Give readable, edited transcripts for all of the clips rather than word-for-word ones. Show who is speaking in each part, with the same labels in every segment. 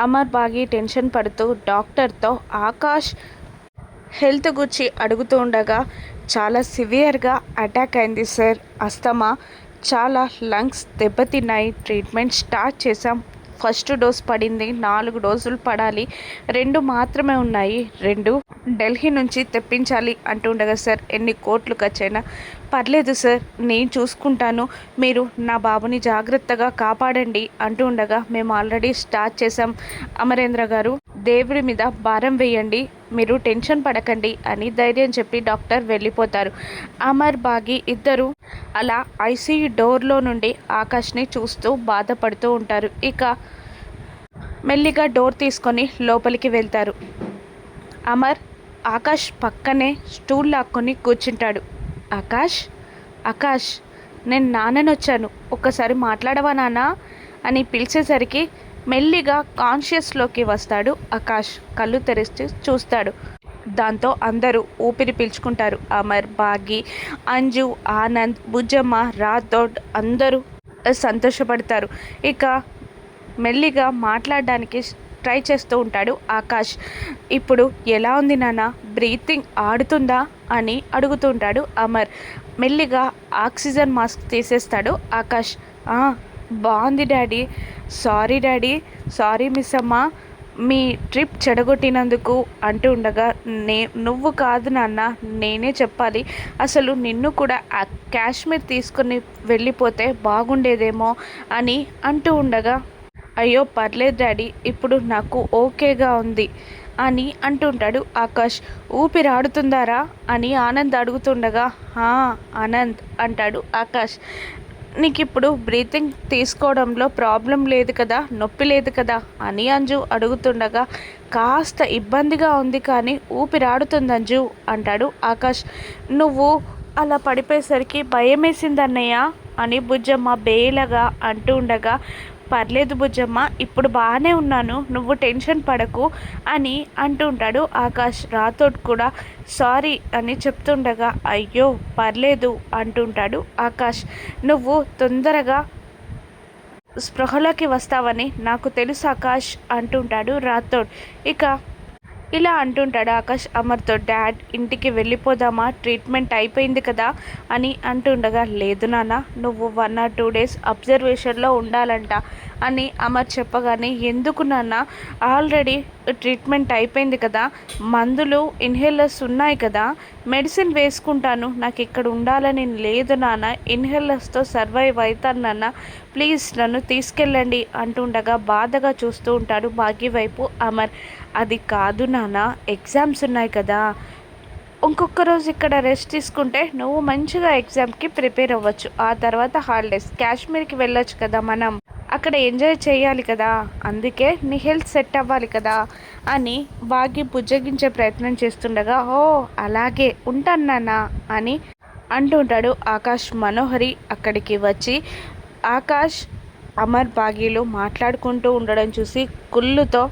Speaker 1: అమర్ బాగి tension పడుతూ డాక్టర్తో Akash health గురించి అడుగుతూ ఉండగా చాలా సివియర్గా అటాక్ అయింది సార్. అస్తమా, చాలా లంగ్స్ దెబ్బతిన్నాయి. ట్రీట్మెంట్ స్టార్ట్ చేసాం. ఫస్ట్ డోస్ పడింది, 4 డోసులు పడాలి. 2 మాత్రమే ఉన్నాయి. 2 ఢిల్లీ నుంచి తెప్పించాలి అంటుండగా సార్ ఎన్ని కోట్లు ఖర్చైనా పర్లేదు సార్, నేను చూసుకుంటాను, మీరు నా బాబుని జాగ్రత్తగా కాపాడండి అంటూ ఉండగా మేము ఆల్రెడీ స్టార్ట్ చేసాం అమరేంద్ర గారు, దేవుడి మీద భారం వేయండి, మీరు టెన్షన్ పడకండి అని ధైర్యం చెప్పి డాక్టర్ వెళ్ళిపోతారు. అమర్ బాగి ఇద్దరు అలా ఐసీయూ డోర్లో నుండి ఆకాష్ని చూస్తూ బాధపడుతూ ఉంటారు. ఇక మెల్లిగా డోర్ తీసుకొని లోపలికి వెళ్తారు. అమర్ ఆకాష్ పక్కనే స్టూల్ లాక్కొని కూర్చుంటాడు. ఆకాష్, ఆకాష్, నేను నాన్నని వచ్చాను, ఒక్కసారి మాట్లాడవా నాన్న అని పిలిచేసరికి మెల్లిగా కాన్షియస్లోకి వస్తాడు ఆకాష్. కళ్ళు తెరిచి చూస్తాడు. దాంతో అందరూ ఊపిరి పీల్చుకుంటారు. అమర్, బాగి, అంజు, ఆనంద్, బుజ్జమ్మ, రాథోడ్ అందరూ సంతోషపడతారు. ఇక మెల్లిగా మాట్లాడడానికి ట్రై చేస్తూ ఉంటాడు ఆకాష్. ఇప్పుడు ఎలా ఉంది నాన్న, బ్రీతింగ్ ఆడుతుందా అని అడుగుతూ ఉంటాడు అమర్. మెల్లిగా ఆక్సిజన్ మాస్క్ తీసేస్తాడు ఆకాష్. బాగుంది daddy, sorry daddy, sorry miss అమ్మ, మీ ట్రిప్ చెడగొట్టినందుకు అంటూ ఉండగా నువ్వు కాదు నాన్న, నేనే చెప్పాలి, అసలు నిన్ను కూడా కాశ్మీర్ తీసుకుని వెళ్ళిపోతే బాగుండేదేమో అని అంటూ ఉండగా, అయ్యో పర్లేదు డాడీ, ఇప్పుడు నాకు ఓకేగా ఉంది అని అంటుంటాడు ఆకాష్. ఊపిరాడుతుందారా అని ఆనంద్ అడుగుతుండగా, ఆనంద్ అంటాడు ఆకాష్. నీకు ఇప్పుడు బ్రీతింగ్ తీసుకోవడంలో ప్రాబ్లం లేదు కదా, నొప్పి లేదు కదా అని అంజు అడుగుతుండగా, కాస్త ఇబ్బందిగా ఉంది కానీ ఊపిరాడుతుంది అంజు అంటాడు ఆకాష్. నువ్వు అలా పడిపోయేసరికి భయం వేసింది అన్నయ్య అని బుజ్జమ్మ బేలగా అంటూ ఉండగా, పర్లేదు బుజ్జమ్మ, ఇప్పుడు బాగానే ఉన్నాను, నువ్వు టెన్షన్ పడకు అని అంటూ ఉంటాడు ఆకాష్. రాథోడ్ కూడా సారీ అని చెప్తుండగా, అయ్యో పర్లేదు అంటుంటాడు ఆకాష్. నువ్వు తొందరగా స్పృహలోకి వస్తావని నాకు తెలుసు ఆకాష్ అంటుంటాడు రాథోడ్. ఇక ఇలా అంటుంటాడు ఆకాష్ అమర్తో. డాడ్, ఇంటికి వెళ్ళిపోదామా, ట్రీట్మెంట్ అయిపోయింది కదా అని అంటుండగా, లేదు నాన్న, నువ్వు 1 or 2 days అబ్జర్వేషన్లో ఉండాలంట అని అమర్ చెప్పగానే, ఎందుకు నాన్న, ఆల్రెడీ ట్రీట్మెంట్ అయిపోయింది కదా, మందులు ఇన్హేలర్స్ ఉన్నాయి కదా, మెడిసిన్ వేసుకుంటాను, నాకు ఇక్కడ ఉండాలని లేదు నాన్న, ఇన్హేలర్స్తో సర్వైవ్ అవుతాను నాన్న, ప్లీజ్ నన్ను తీసుకెళ్ళండి అంటుండగా బాధగా చూస్తూ ఉంటాడు భాగ్య వైపు అమర్. అది కాదు నాన్న, ఎగ్జామ్స్ ఉన్నాయి కదా, ఇంకొక రోజు ఇక్కడ రెస్ట్ తీసుకుంటే నువ్వు మంచిగా ఎగ్జామ్కి ప్రిపేర్ అవ్వచ్చు, ఆ తర్వాత హాలిడేస్ కాశ్మీర్కి వెళ్ళొచ్చు కదా, మనం అక్కడ ఎంజాయ్ చేయాలి కదా, అందుకే నీ హెల్త్ సెట్ అవ్వాలి కదా అని బాగి బుజ్జగించే ప్రయత్నం చేస్తుండగా, ఓ అలాగే ఉంటాను నాన్న అని అంటుంటాడు ఆకాష్. మనోహరి అక్కడికి వచ్చి ఆకాష్, అమర్, బాగీలు మాట్లాడుకుంటూ ఉండడం చూసి కుళ్ళుతో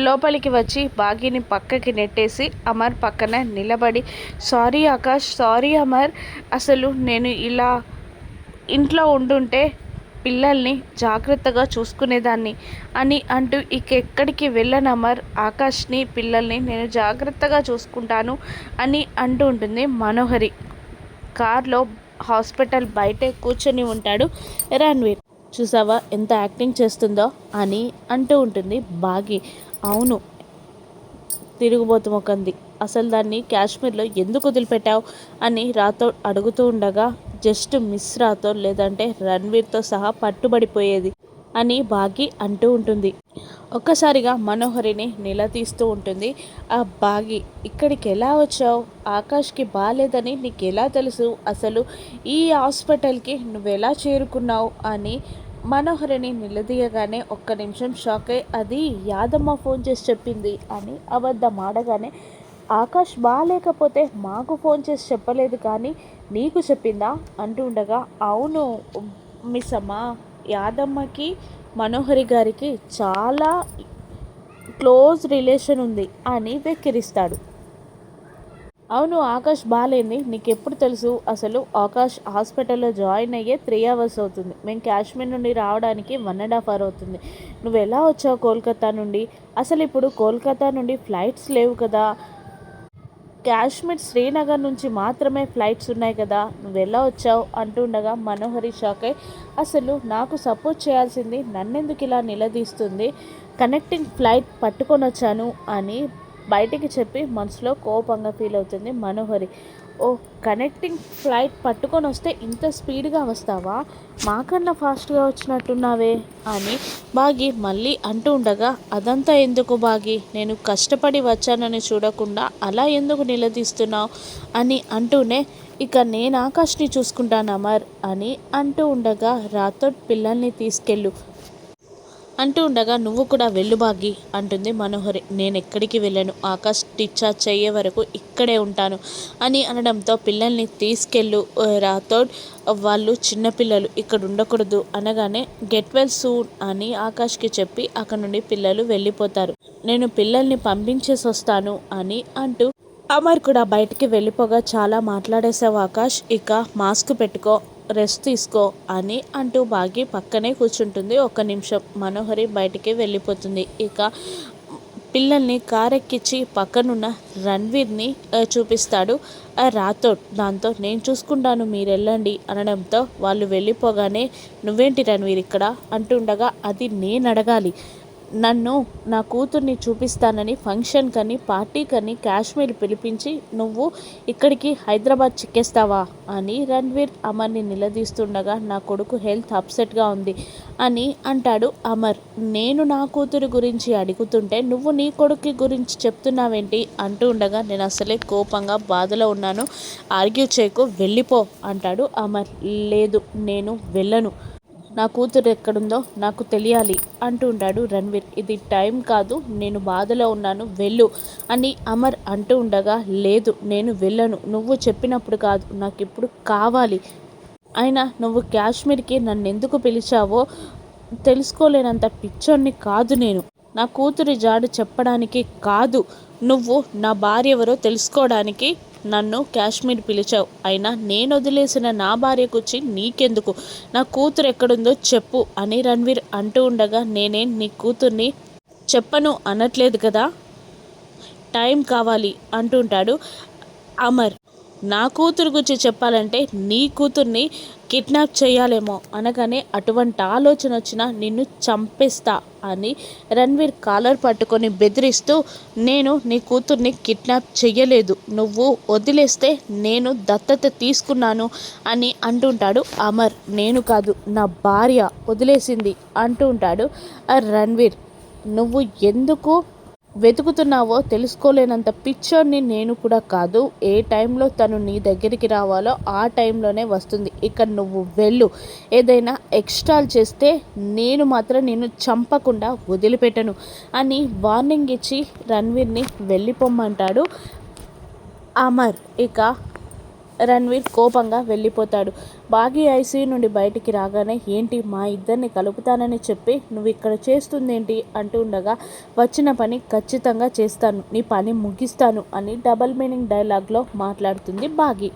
Speaker 1: లోపలికి వచ్చి బాగీని పక్కకి నెట్టేసి అమర్ పక్కన నిలబడి, సారీ ఆకాష్, సారీ అమర్, అసలు నేను ఇలా ఇంట్లో ఉండుంటే పిల్లల్ని జాగ్రత్తగా చూసుకునేదాన్ని అని అంటూ, ఇక ఎక్కడికి వెళ్ళను అమర్, ఆకాష్ని పిల్లల్ని నేను జాగ్రత్తగా చూసుకుంటాను అని అంటూ ఉంటుంది మనోహరి. కార్లో హాస్పిటల్ బయటే కూర్చొని ఉంటాడు రణ్వీర్. చూసావా ఎంత యాక్టింగ్ చేస్తుందో అని అంటూ ఉంటుంది బాగి. అవును, తిరుగుబోతు మొకంది, అసలు దాన్ని కాశ్మీర్లో ఎందుకు వదిలిపెట్టావు అని రాథోడ్ అడుగుతూ ఉండగా, జస్ట్ మిస్ రాథోడ్, లేదంటే రణ్వీర్తో సహా పట్టుబడిపోయేది అని బాగి అంటూ ఉంటుంది. ఒక్కసారిగా మనోహరిని నిలదీస్తూ ఉంటుంది ఆ బాగి. ఇక్కడికి ఎలా వచ్చావు, ఆకాష్కి బాగాలేదని నీకు ఎలా తెలుసు, అసలు ఈ హాస్పిటల్కి నువ్వెలా చేరుకున్నావు అని మనోహరిని నిలదీయగానే ఒక్క నిమిషం షాక్ అయి, అది యాదమ్మ ఫోన్ చేసి చెప్పింది అని అబద్ధం ఆడగానే, ఆకాష్ బాగాలేకపోతే మాకు ఫోన్ చేసి చెప్పలేదు కానీ నీకు చెప్పిందా అంటూ ఉండగా, అవును మిస్ అమ్మ, యాదమ్మకి మనోహరి గారికి చాలా క్లోజ్ రిలేషన్ ఉంది అని వెక్కిరిస్తాడు.
Speaker 2: అవును, ఆకాష్ బాలేంది నీకెప్పుడు తెలుసు? అసలు ఆకాష్ హాస్పిటల్లో జాయిన్ అయ్యే 3 అవర్స్ అవుతుంది. మేము కాశ్మీర్ నుండి రావడానికి 1.5 అవర్ అవుతుంది. నువ్వు ఎలా వచ్చావు కోల్కతా నుండి? అసలు ఇప్పుడు కోల్కతా నుండి ఫ్లైట్స్ లేవు కదా, కాశ్మీర్ శ్రీనగర్ నుంచి మాత్రమే ఫ్లైట్స్ ఉన్నాయి కదా, నువ్వు ఎలా వచ్చావు అంటుండగా మనోహరి షాక్ అయి అసలు నాకు సపోర్ట్ చేయాల్సింది నన్నెందుకు ఇలా నిలదీస్తుంది, కనెక్టింగ్ ఫ్లైట్ పట్టుకొని వచ్చాను అని బయటికి చెప్పి మనసులో కోపంగా ఫీల్ అవుతుంది మనోహరి. ఓ, కనెక్టింగ్ ఫ్లైట్ పట్టుకొని వస్తే ఇంత స్పీడ్గా వస్తావా, మాకన్నా ఫాస్ట్గా వచ్చినట్టున్నావే అని బాగి మళ్ళీ అంటూ ఉండగా అదంతా ఎందుకు బాగి, నేను కష్టపడి వచ్చానని చూడకుండా అలా ఎందుకు నిలదీస్తున్నావు అని అంటూనే ఇక నేను ఆకాష్ని చూసుకుంటాను అమర్ అని అంటూ ఉండగా రాథోడ్ పిల్లల్ని తీసుకెళ్ళు అంటూ ఉండగా నువ్వు కూడా వెళ్ళు బాగి అంటుంది మనోహరి. నేను ఎక్కడికి వెళ్ళను, ఆకాష్ డిశ్చార్జ్ అయ్యే వరకు ఇక్కడే ఉంటాను అని అనడంతో పిల్లల్ని తీసుకెళ్ళు రాథోడ్, వాళ్ళు చిన్నపిల్లలు ఇక్కడ ఉండకూడదు అనగానే గెట్ వెల్ సూన్ అని ఆకాష్కి చెప్పి అక్కడ నుండి పిల్లలు వెళ్ళిపోతారు. నేను పిల్లల్ని పంపించేసి వస్తాను అని అంటూ అమర్ కూడా బయటికి వెళ్ళిపోగా చాలా మాట్లాడేసావు ఆకాష్, ఇక మాస్క్ పెట్టుకో, రెస్ట్ తీసుకో అని అంటూ బాగి పక్కనే కూర్చుంటుంది. 1 నిమిషం మనోహరి బయటికి వెళ్ళిపోతుంది. ఇక పిల్లల్ని కారెక్కించి పక్కనున్న రణ్వీర్ని చూపిస్తాడు రాథోడ్. దాంతో నేను చూసుకుంటాను మీరు వెళ్ళండి అనడంతో వాళ్ళు వెళ్ళిపోగానే నువ్వేంటి రణ్వీర్ ఇక్కడ అంటుండగా అది నేను అడగాలి, నన్ను నా కూతుర్ని చూపిస్తానని ఫంక్షన్కని పార్టీకని కాశ్మీర్ పిలిపించి నువ్వు ఇక్కడికి హైదరాబాద్ చిక్కేస్తావా అని రణ్వీర్ అమర్ని నిలదీస్తుండగా నా కొడుకు హెల్త్ అప్సెట్గా ఉంది అని అంటాడు అమర్. నేను నా కూతురు గురించి అడుగుతుంటే నువ్వు నీ కొడుకు గురించి చెప్తున్నావేంటి అంటూ ఉండగా నేను అసలే కోపంగా బాధలో ఉన్నాను, ఆర్గ్యూ చేయకు వెళ్ళిపో అంటాడు అమర్. లేదు నేను వెళ్ళను, నా కూతురు ఎక్కడుందో నాకు తెలియాలి అంటూ ఉంటాడు రణ్వీర్. ఇది టైం కాదు, నేను బాధలో ఉన్నాను వెళ్ళు అని అమర్ అంటూ ఉండగా లేదు నేను వెళ్ళను, నువ్వు చెప్పినప్పుడు కాదు నాకు ఇప్పుడు కావాలి, అయినా నువ్వు కాశ్మీర్కి నన్ను ఎందుకు పిలిచావో తెలుసుకోలేనంత పిచ్చోన్ని కాదు నేను, నా కూతురి జాడు చెప్పడానికి కాదు, నువ్వు నా భార్య ఎవరో తెలుసుకోవడానికి నన్ను కాశ్మీర్ పిలిచావు, అయినా నేను వదిలేసిన నా భార్య కూర్చి నీకెందుకు, నా కూతురు ఎక్కడుందో చెప్పు అని రణ్వీర్ అంటూ ఉండగా నేనేం నీ కూతుర్ని చెప్పను అనట్లేదు కదా, టైం కావాలి అంటుంటాడు అమర్. నా కూతురు గురించి చెప్పాలంటే నీ కూతుర్ని కిడ్నాప్ చేయాలేమో అనగానే అటువంటి ఆలోచన వచ్చినా నిన్ను చంపేస్తా అని రణ్వీర్ కాలర్ పట్టుకొని బెదిరిస్తూ నేను నీ కూతుర్ని కిడ్నాప్ చెయ్యలేదు, నువ్వు వదిలేస్తే నేను దత్తత తీసుకున్నాను అని అంటుంటాడు అమర్. నేను కాదు నా భార్య వదిలేసింది అంటూ ఉంటాడు రణ్వీర్. నువ్వు ఎందుకు వెతుకుతున్నావో తెలుసుకోలేనంత పిక్చర్ని నేను కూడా కాదు, ఏ టైంలో తను నీ దగ్గరికి రావాలో ఆ టైంలోనే వస్తుంది, ఇక నువ్వు వెళ్ళు, ఏదైనా ఎక్స్ట్రాల్ చేస్తే నేను మాత్రం నిన్ను చంపకుండా వదిలిపెట్టను అని వార్నింగ్ ఇచ్చి రణ్వీర్ని వెళ్ళిపోమ్మంటాడు అమర్. ఇక రణ్వీర్ కోపంగా వెళ్ళిపోతాడు. బాగి ఐసీయూ నుండి బయటికి రాగానే ఏంటి మా ఇద్దరిని కలుపుతానని చెప్పి నువ్వు ఇక్కడ చేస్తుందేంటి అంటూ ఉండగా వచ్చిన పని ఖచ్చితంగా చేస్తాను, నీ పని ముగిస్తాను అని డబల్ మీనింగ్ డైలాగ్లో మాట్లాడుతుంది బాగి.